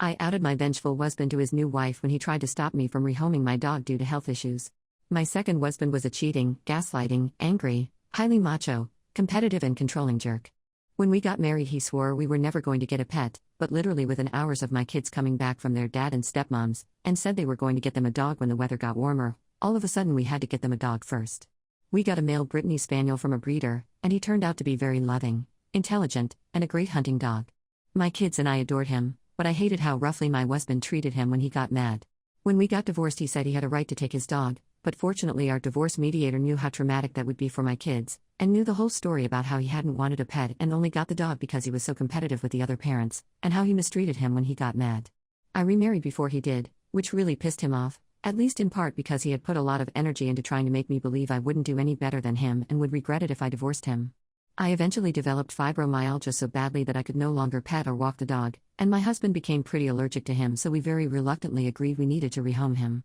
I outed my vengeful wasband to his new wife when he tried to stop me from rehoming my dog due to health issues. My second wasband was a cheating, gaslighting, angry, highly macho, competitive and controlling jerk. When we got married he swore we were never going to get a pet, but literally within hours of my kids coming back from their dad and stepmoms, and said they were going to get them a dog when the weather got warmer, all of a sudden we had to get them a dog first. We got a male Brittany Spaniel from a breeder, and he turned out to be very loving, intelligent, and a great hunting dog. My kids and I adored him, but I hated how roughly my husband treated him when he got mad. When we got divorced he said he had a right to take his dog, but fortunately our divorce mediator knew how traumatic that would be for my kids, and knew the whole story about how he hadn't wanted a pet and only got the dog because he was so competitive with the other parents, and how he mistreated him when he got mad. I remarried before he did, which really pissed him off, at least in part because he had put a lot of energy into trying to make me believe I wouldn't do any better than him and would regret it if I divorced him. I eventually developed fibromyalgia so badly that I could no longer pet or walk the dog, and my husband became pretty allergic to him, so we very reluctantly agreed we needed to rehome him.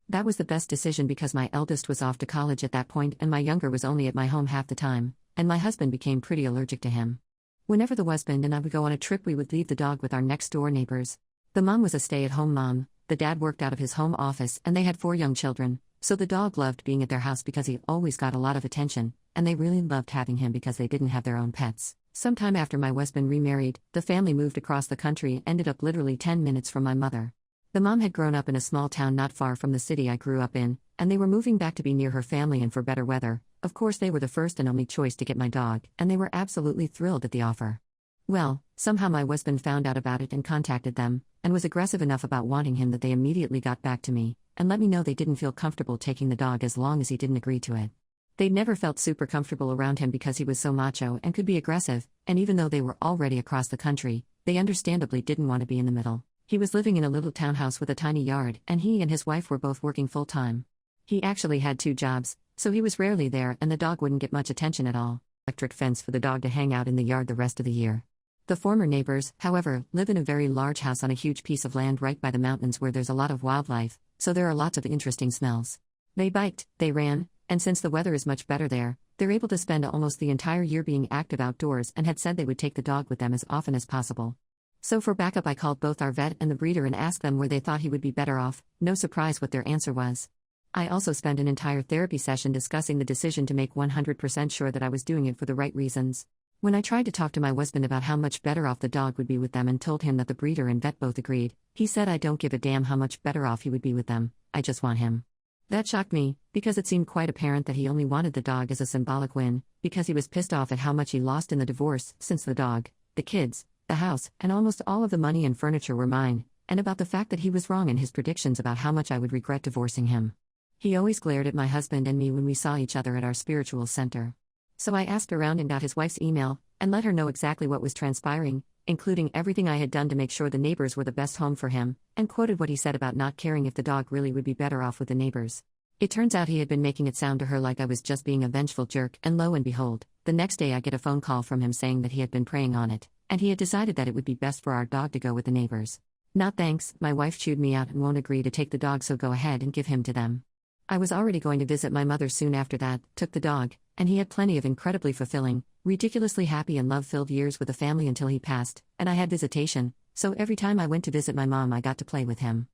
That was the best decision because my eldest was off to college at that point and my younger was only at my home half the time, and my husband became pretty allergic to him. Whenever the husband and I would go on a trip we would leave the dog with our next-door neighbors. The mom was a stay-at-home mom, the dad worked out of his home office and they had 4 young children, so the dog loved being at their house because he always got a lot of attention, and they really loved having him because they didn't have their own pets. Sometime after my husband remarried, the family moved across the country and ended up literally 10 minutes from my mother. The mom had grown up in a small town not far from the city I grew up in, and they were moving back to be near her family and for better weather. Of course they were the first and only choice to get my dog, and they were absolutely thrilled at the offer. Well, somehow my husband found out about it and contacted them, and was aggressive enough about wanting him that they immediately got back to me, and let me know they didn't feel comfortable taking the dog as long as he didn't agree to it. They'd never felt super comfortable around him because he was so macho and could be aggressive, and even though they were already across the country, they understandably didn't want to be in the middle. He was living in a little townhouse with a tiny yard, and he and his wife were both working full-time. He actually had 2 jobs, so he was rarely there and the dog wouldn't get much attention at all. Electric fence for the dog to hang out in the yard the rest of the year. The former neighbors, however, live in a very large house on a huge piece of land right by the mountains where there's a lot of wildlife, so there are lots of interesting smells. They biked, they ran, and since the weather is much better there, they're able to spend almost the entire year being active outdoors and had said they would take the dog with them as often as possible. So for backup I called both our vet and the breeder and asked them where they thought he would be better off. No surprise what their answer was. I also spent an entire therapy session discussing the decision to make 100% sure that I was doing it for the right reasons. When I tried to talk to my husband about how much better off the dog would be with them and told him that the breeder and vet both agreed, he said I don't give a damn how much better off he would be with them, I just want him. That shocked me, because it seemed quite apparent that he only wanted the dog as a symbolic win, because he was pissed off at how much he lost in the divorce, since the dog, the kids, the house, and almost all of the money and furniture were mine, and about the fact that he was wrong in his predictions about how much I would regret divorcing him. He always glared at my husband and me when we saw each other at our spiritual center. So I asked around and got his wife's email, and let her know exactly what was transpiring, including everything I had done to make sure the neighbors were the best home for him, and quoted what he said about not caring if the dog really would be better off with the neighbors. It turns out he had been making it sound to her like I was just being a vengeful jerk, and lo and behold, the next day I get a phone call from him saying that he had been praying on it, and he had decided that it would be best for our dog to go with the neighbors. Not thanks, my wife chewed me out and won't agree to take the dog, so go ahead and give him to them. I was already going to visit my mother soon after that, took the dog, and he had plenty of incredibly fulfilling, ridiculously happy and love-filled years with the family until he passed, and I had visitation, so every time I went to visit my mom I got to play with him.